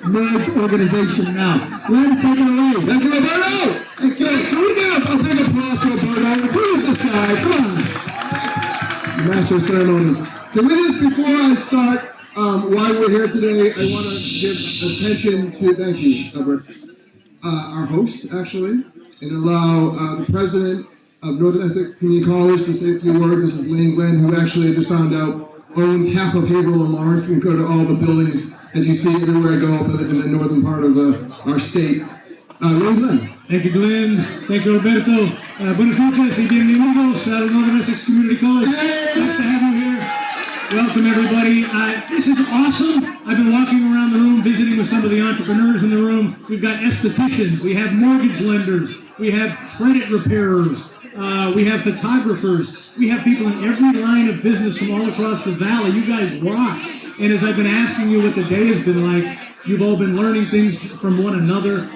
merged organization now. Glenn, take it away. Thank you, Roberto. Thank you. Can we get a big applause to Roberto? Who's the side? Come on. Master of Ceremonies. Can we just, before I start, why we're here today, I want to give attention to, thank you, Albert, our host, actually, and allow the president of Northern Essex Community College to say a few words. This is Lane Glenn, who actually I just found out owns half of Haverhill and Lawrence, and go to all the buildings that you see everywhere I go up in the northern part of our state. Lane Glenn. Thank you, Glenn. Thank you, Roberto. Buenas noches y bienvenidos a Northern Essex Community College. Nice to have you here. Welcome, everybody. This is awesome. I've been walking around the room, visiting with some of the entrepreneurs in the room. We've got estheticians. We have mortgage lenders. We have credit repairers. We have photographers. We have people in every line of business from all across the valley. You guys rock. And as I've been asking you what the day has been like, you've all been learning things from one another,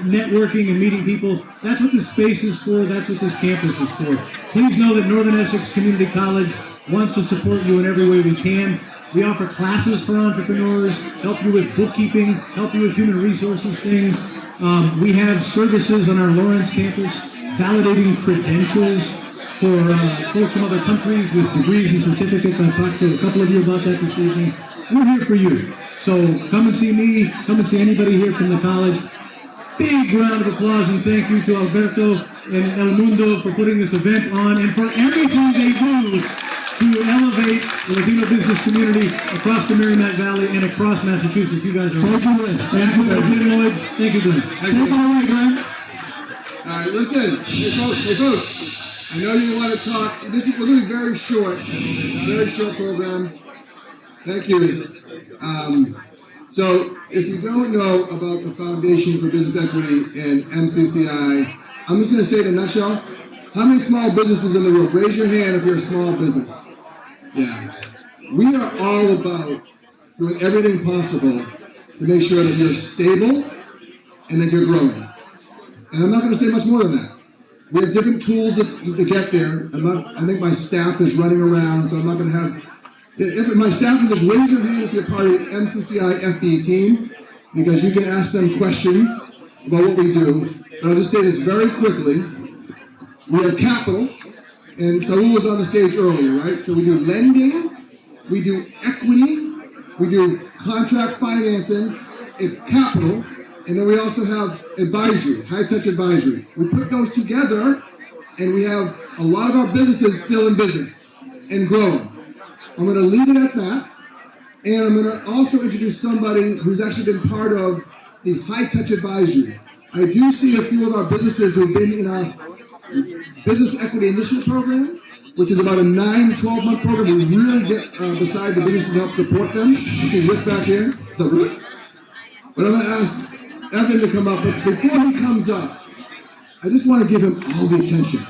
networking and meeting people. That's what this space is for. That's what this campus is for. Please know that Northern Essex Community College wants to support you in every way we can. We offer classes for entrepreneurs, help you with bookkeeping, help you with human resources things. We have services on our Lawrence campus, validating credentials for folks from other countries with degrees and certificates. I've talked to a couple of you about that this evening. We're here for you. So come and see me, come and see anybody here from the college. Big round of applause and thank you to Alberto and El Mundo for putting this event on and for everything they do to elevate the Latino business community across the Merrimack Valley and across Massachusetts. You guys are Thank you, Glenn. Thank you, Lloyd. Thank you, Glenn. Take it away, Glenn. All right, listen, hey folks, I know you want to talk. We're going to be very short program. Thank you. So, if you don't know about the Foundation for Business Equity and MCCI, I'm just going to say it in a nutshell. How many small businesses in the room? Raise your hand if you're a small business. Yeah. We are all about doing everything possible to make sure that you're stable and that you're growing. And I'm not going to say much more than that. We have different tools to get there. I think my staff is running around, so I'm not going to have. If my staff is just raise your hand if you're part of the MCCI FBE team, because you can ask them questions about what we do. But I'll just say this very quickly. We have capital, and Saul was on the stage earlier, right? So we do lending, we do equity, we do contract financing, it's capital. And then we also have advisory, high-touch advisory. We put those together, and we have a lot of our businesses still in business and growing. I'm going to leave it at that, and I'm going to also introduce somebody who's actually been part of the high-touch advisory. I do see a few of our businesses who've been in our Business Equity Initiative Program, which is about a 9 to 12-month program. We really get beside the businesses to help support them. You see Rick back here. So, but I'm going to ask Evan to come up, but before he comes up, I just want to give him all the attention.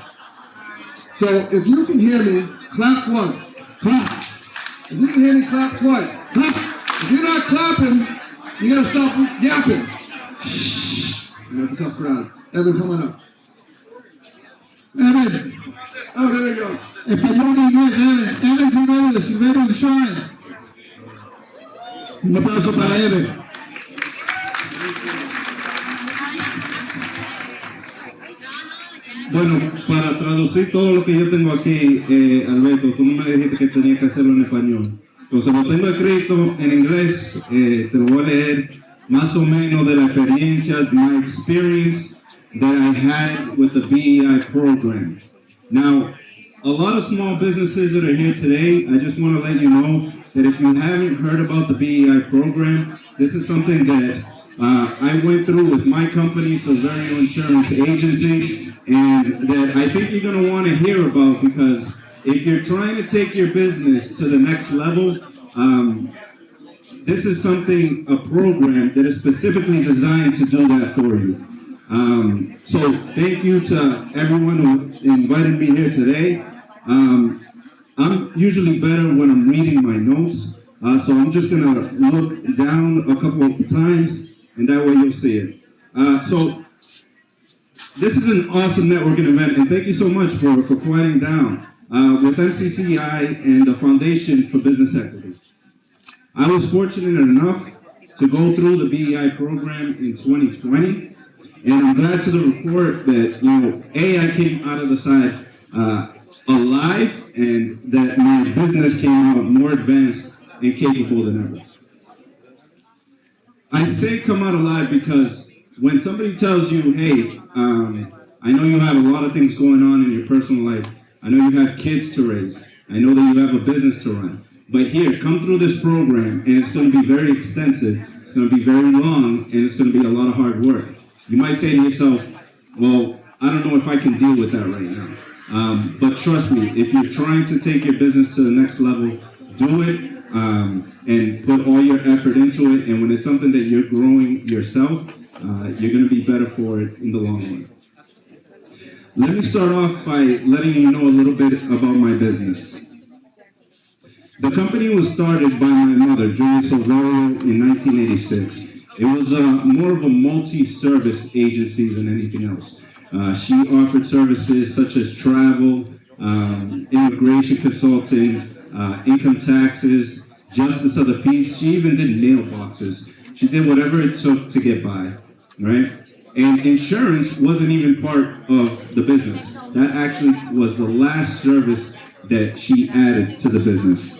So if you can hear me, clap once. Clap. If you can hear me, clap twice. Clap. If you're not clapping, you gotta stop yapping. Shh. And that's a tough crowd. Evan, come on up. Evan. Oh, there we go. Español y inglés, Evan. Evan Silvero de Silvero Insurance. Un aplauso para Evan. Bueno, para traducir todo lo que yo tengo aquí, Alberto, tú no me dijiste que tenía que hacerlo en español. Entonces lo tengo escrito en inglés, te lo voy a leer más o menos de la experiencia, my experience that I had with the BEI program. Now, a lot of small businesses that are here today, I just want to let you know that if you haven't heard about the BEI program, this is something that I went through with my company, Silverio Insurance Agency, and that I think you're going to want to hear about, because if you're trying to take your business to the next level, this is a program that is specifically designed to do that for you. So thank you to everyone who invited me here today. I'm usually better when I'm reading my notes, so I'm just going to look down a couple of times, and that way you'll see it. So this is an awesome networking event, and thank you so much for quieting down with MCCI and the Foundation for Business Equity. I was fortunate enough to go through the BEI program in 2020. And I'm glad to report that, I came out of the side alive, and that my business came out more advanced and capable than ever. I say come out alive because when somebody tells you, hey, I know you have a lot of things going on in your personal life. I know you have kids to raise. I know that you have a business to run. But here, come through this program, and it's going to be very extensive. It's going to be very long, and it's going to be a lot of hard work. You might say to yourself, well, I don't know if I can deal with that right now. But trust me, if you're trying to take your business to the next level, do it. And put all your effort into it, and when it's something that you're growing yourself, you're going to be better for it in the long run. Let me start off by letting you know a little bit about my business. The company was started by my mother, Julia Silverio, in 1986. It was more of a multi-service agency than anything else. She offered services such as travel, immigration consulting, income taxes, justice of the peace. She even did mailboxes. She did whatever it took to get by, right? And insurance wasn't even part of the business. That actually was the last service that she added to the business.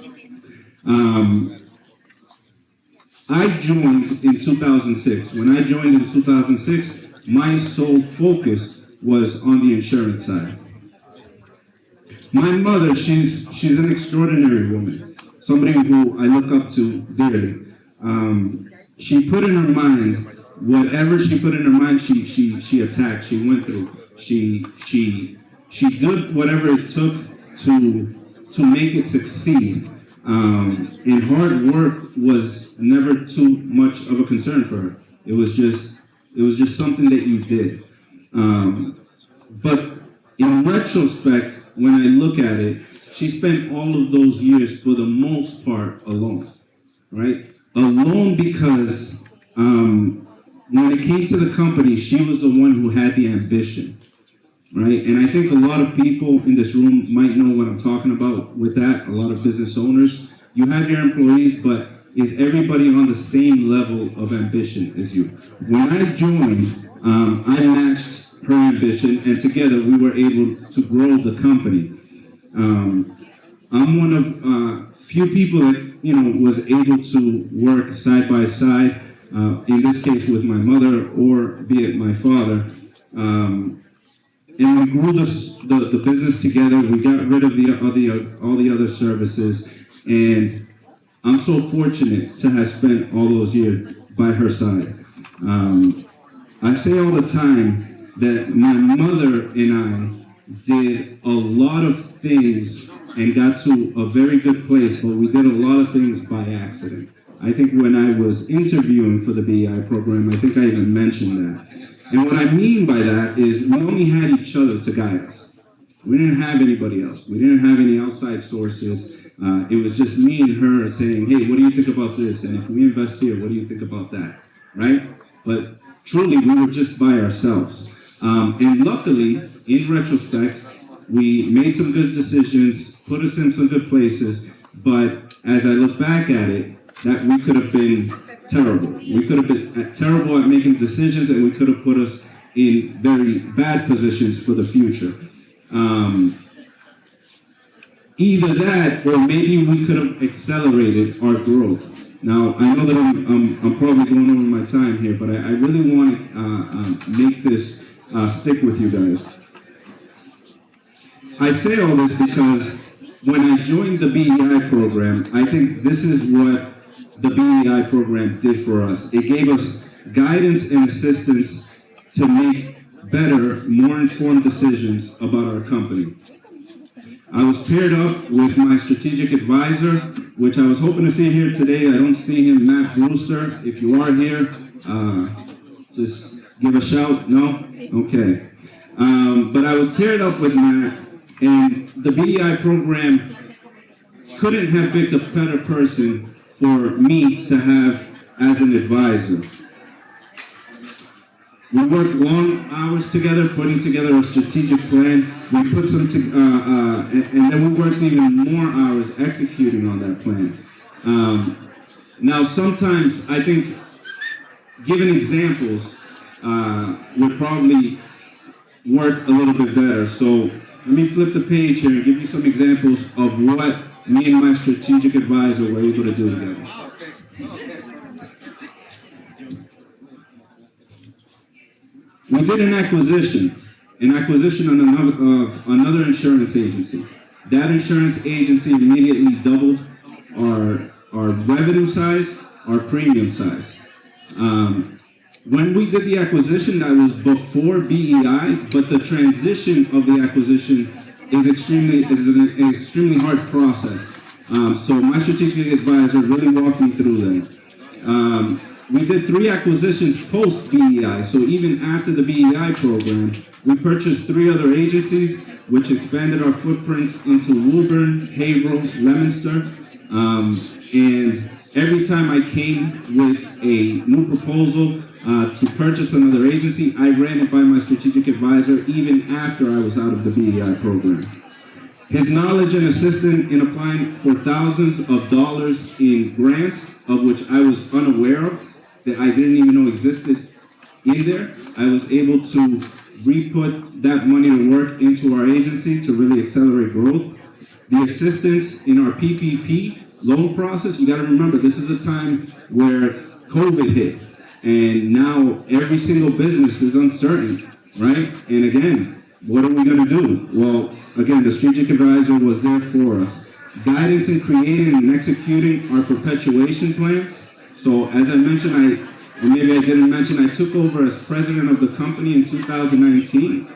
I joined in 2006. When I joined in 2006, my sole focus was on the insurance side. My mother, she's an extraordinary woman, somebody who I look up to dearly. She put in her mind, whatever she put in her mind, she attacked, she went through. She did whatever it took to make it succeed. And hard work was never too much of a concern for her. It was just something that you did. But in retrospect, when I look at it, she spent all of those years, for the most part, alone, right? Alone because when it came to the company, she was the one who had the ambition, right? And I think a lot of people in this room might know what I'm talking about with that, a lot of business owners. You have your employees, but is everybody on the same level of ambition as you? When I joined, I matched her ambition, and together we were able to grow the company. I'm one of few people that was able to work side by side. In this case, with my mother, or be it my father, and we grew the business together. We got rid of all the other services, and I'm so fortunate to have spent all those years by her side. I say all the time that my mother and I did a lot of things and got to a very good place, but we did a lot of things by accident. I think when I was interviewing for the BEI program, I think I even mentioned that. And what I mean by that is we only had each other to guide us. We didn't have anybody else. We didn't have any outside sources. It was just me and her saying, hey, what do you think about this? And if we invest here, what do you think about that? Right? But truly, we were just by ourselves. And luckily, in retrospect, we made some good decisions, put us in some good places, but as I look back at it, that we could have been terrible. We could have been terrible at making decisions, and we could have put us in very bad positions for the future. Either that, or maybe we could have accelerated our growth. Now, I know that I'm probably going over my time here, but I really want to make this stick with you guys. I say all this because when I joined the BEI program, I think this is what the BEI program did for us. It gave us guidance and assistance to make better, more informed decisions about our company. I was paired up with my strategic advisor, which I was hoping to see here today. I don't see him, Matt Brewster. If you are here, just give a shout. No? Okay. But I was paired up with Matt, and the BEI program couldn't have picked a better person for me to have as an advisor. We worked long hours together, putting together a strategic plan. We put some, and then we worked even more hours executing on that plan. Now, sometimes I think giving examples would probably work a little bit better. So let me flip the page here and give you some examples of what me and my strategic advisor were able to do together. We did an acquisition of another insurance agency. That insurance agency immediately doubled our revenue size, our premium size. When we did the acquisition, that was before BEI, but the transition of the acquisition is an extremely hard process. So my strategic advisor really walked me through that. We did 3 acquisitions post BEI, so even after the BEI program, we purchased 3 other agencies, which expanded our footprints into Woburn, Haverhill, Leominster, and every time I came with a new proposal to purchase another agency, I ran it by my strategic advisor even after I was out of the BEI program. His knowledge and assistance in applying for thousands of dollars in grants, of which I was unaware of, that I didn't even know existed in there, I was able to re-put that money to work into our agency to really accelerate growth. The assistance in our PPP loan process, you gotta remember, this is a time where COVID hit, and now every single business is uncertain, right? And again, what are we gonna do? Well, again, the strategic advisor was there for us. Guidance in creating and executing our perpetuation plan. So as I mentioned, or maybe I didn't mention, I took over as president of the company in 2019.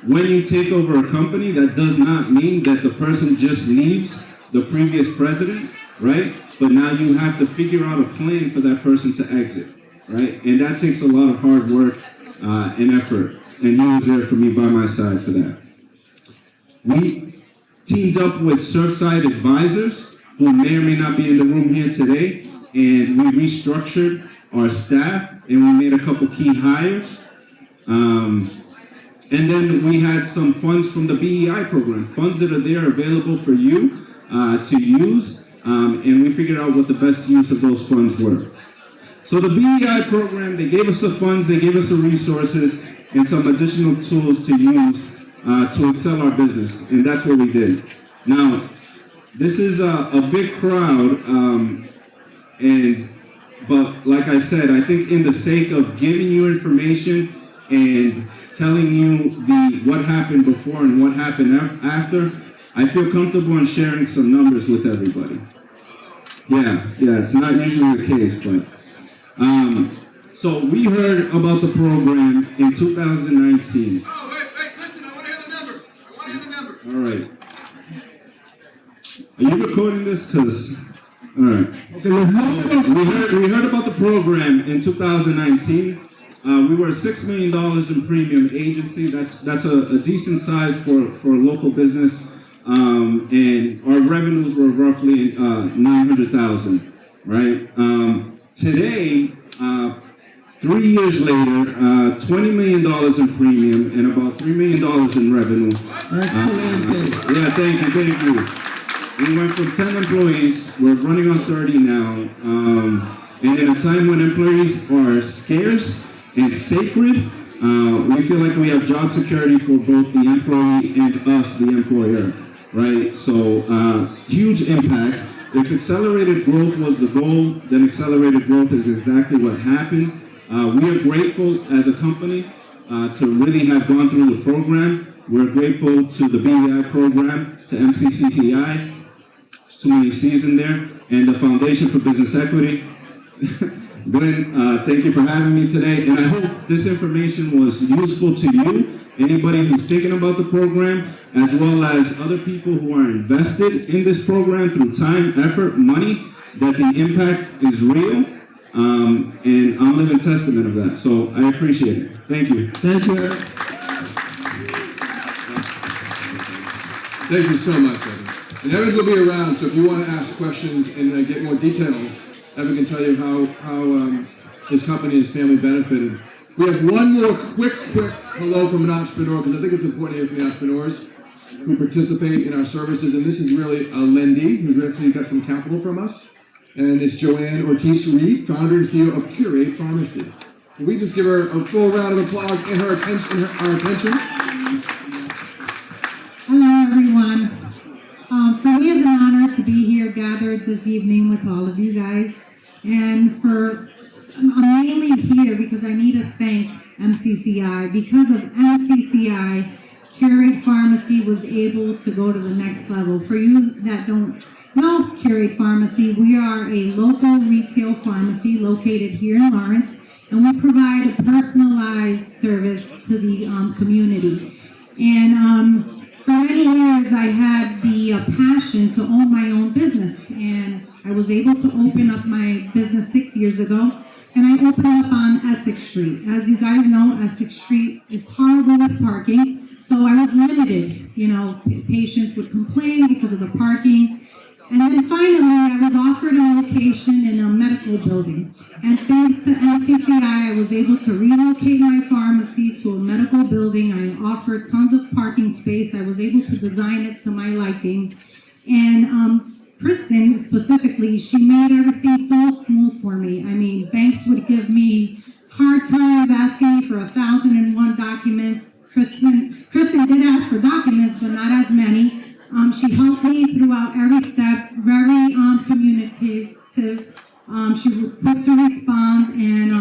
When you take over a company, that does not mean that the person just leaves the previous president, right? But now you have to figure out a plan for that person to exit, right? And that takes a lot of hard work and effort. And he was there for me by my side for that. We teamed up with Surfside Advisors, who may or may not be in the room here today, and we restructured our staff, and we made a couple key hires. And then we had some funds from the BEI program, funds that are there available for you to use, and we figured out what the best use of those funds were. So the BEI program, they gave us the funds, they gave us the resources, and some additional tools to use to excel our business, and that's what we did. Now, this is a big crowd, but like I said, I think in the sake of giving you information and telling you what happened before and what happened after, I feel comfortable in sharing some numbers with everybody. Yeah, it's not usually the case, but so we heard about the program in 2019. Oh, wait, listen, I want to hear the numbers. All right. Are you recording this? All right. Okay, We heard about the program in 2019. We were $6 million in premium agency. That's a decent size for a local business. And our revenues were roughly $900,000, right? Today, 3 years later, $20 million in premium and about $3 million in revenue. Excellent. Yeah, thank you. We went from 10 employees, we're running on 30 now. And in a time when employees are scarce and sacred, we feel like we have job security for both the employee and us, the employer, right? So huge impact. If accelerated growth was the goal, then accelerated growth is exactly what happened. We are grateful as a company to really have gone through the program. We're grateful to the BEI program, to MCCTI, too many C's in there, and the Foundation for Business Equity. Glenn, thank you for having me today, and I hope this information was useful to you, anybody who's thinking about the program, as well as other people who are invested in this program through time, effort, money, that the impact is real, and I'm living testament of that, so I appreciate it. Thank you. Thank you, Eric. Thank you so much, Evan. And Evan's will be around, so if you want to ask questions and get more details, Evan can tell you how his company and his family benefited. We have one more quick hello from an entrepreneur, because I think it's important to hear from the entrepreneurs who participate in our services. And this is really Lindy, who's actually got some capital from us. And it's Joanne Ortiz-Reed, founder and CEO of Curate Pharmacy. Can we just give her a full round of applause and our attention? Hello, everyone. For me, it's an honor to be here gathered this evening with all of you guys. And I'm mainly here because I need to thank MCCI. Because of MCCI, Curate Pharmacy was able to go to the next level. For you that don't know Curate Pharmacy, we are a local retail pharmacy located here in Lawrence, and we provide a personalized service to the community. And for many years, I had the passion to own my own business, and I was able to open up my business 6 years ago, and I opened up on Essex Street. As you guys know, Essex Street is horrible with parking, so I was limited. You know, patients would complain because of the parking. And then finally, I was offered a location in a medical building. And thanks to MCCI, I was able to relocate my pharmacy to a medical building. I offered tons of parking space. I was able to design it to my liking. And Kristen, specifically, she made everything so smooth for me. I mean, banks would give me hard times asking me for 1,001 documents. Kristen did ask for documents, but not as many. She helped me throughout every step, very communicative. She was quick to respond, and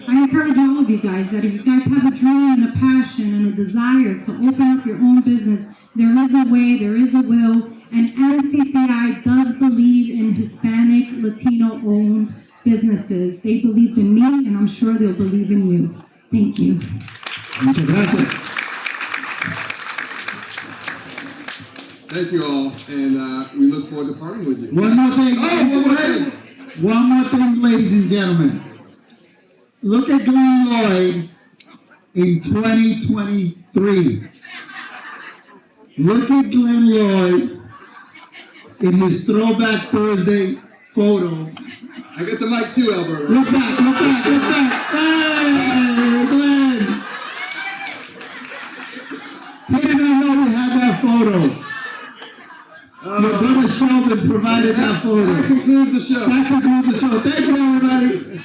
I encourage all of you guys that if you guys have a dream and a passion and a desire to open up your own business, there is a way, there is a will, and MCCI does believe in Hispanic, Latino-owned businesses. They believed in me, and I'm sure they'll believe in you. Thank you. Muchas gracias. Thank you all, and we look forward to partnering with you. One more thing. One more thing, ladies and gentlemen. Look at Glenn Lloyd in 2023. Look at Glenn Lloyd in his Throwback Thursday photo. I get the mic too, Alberto. Look back. Hey, Glenn. He didn't even know we had that photo. Your brother Sheldon provided that photo. That concludes the show. Thank you, everybody.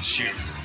this year.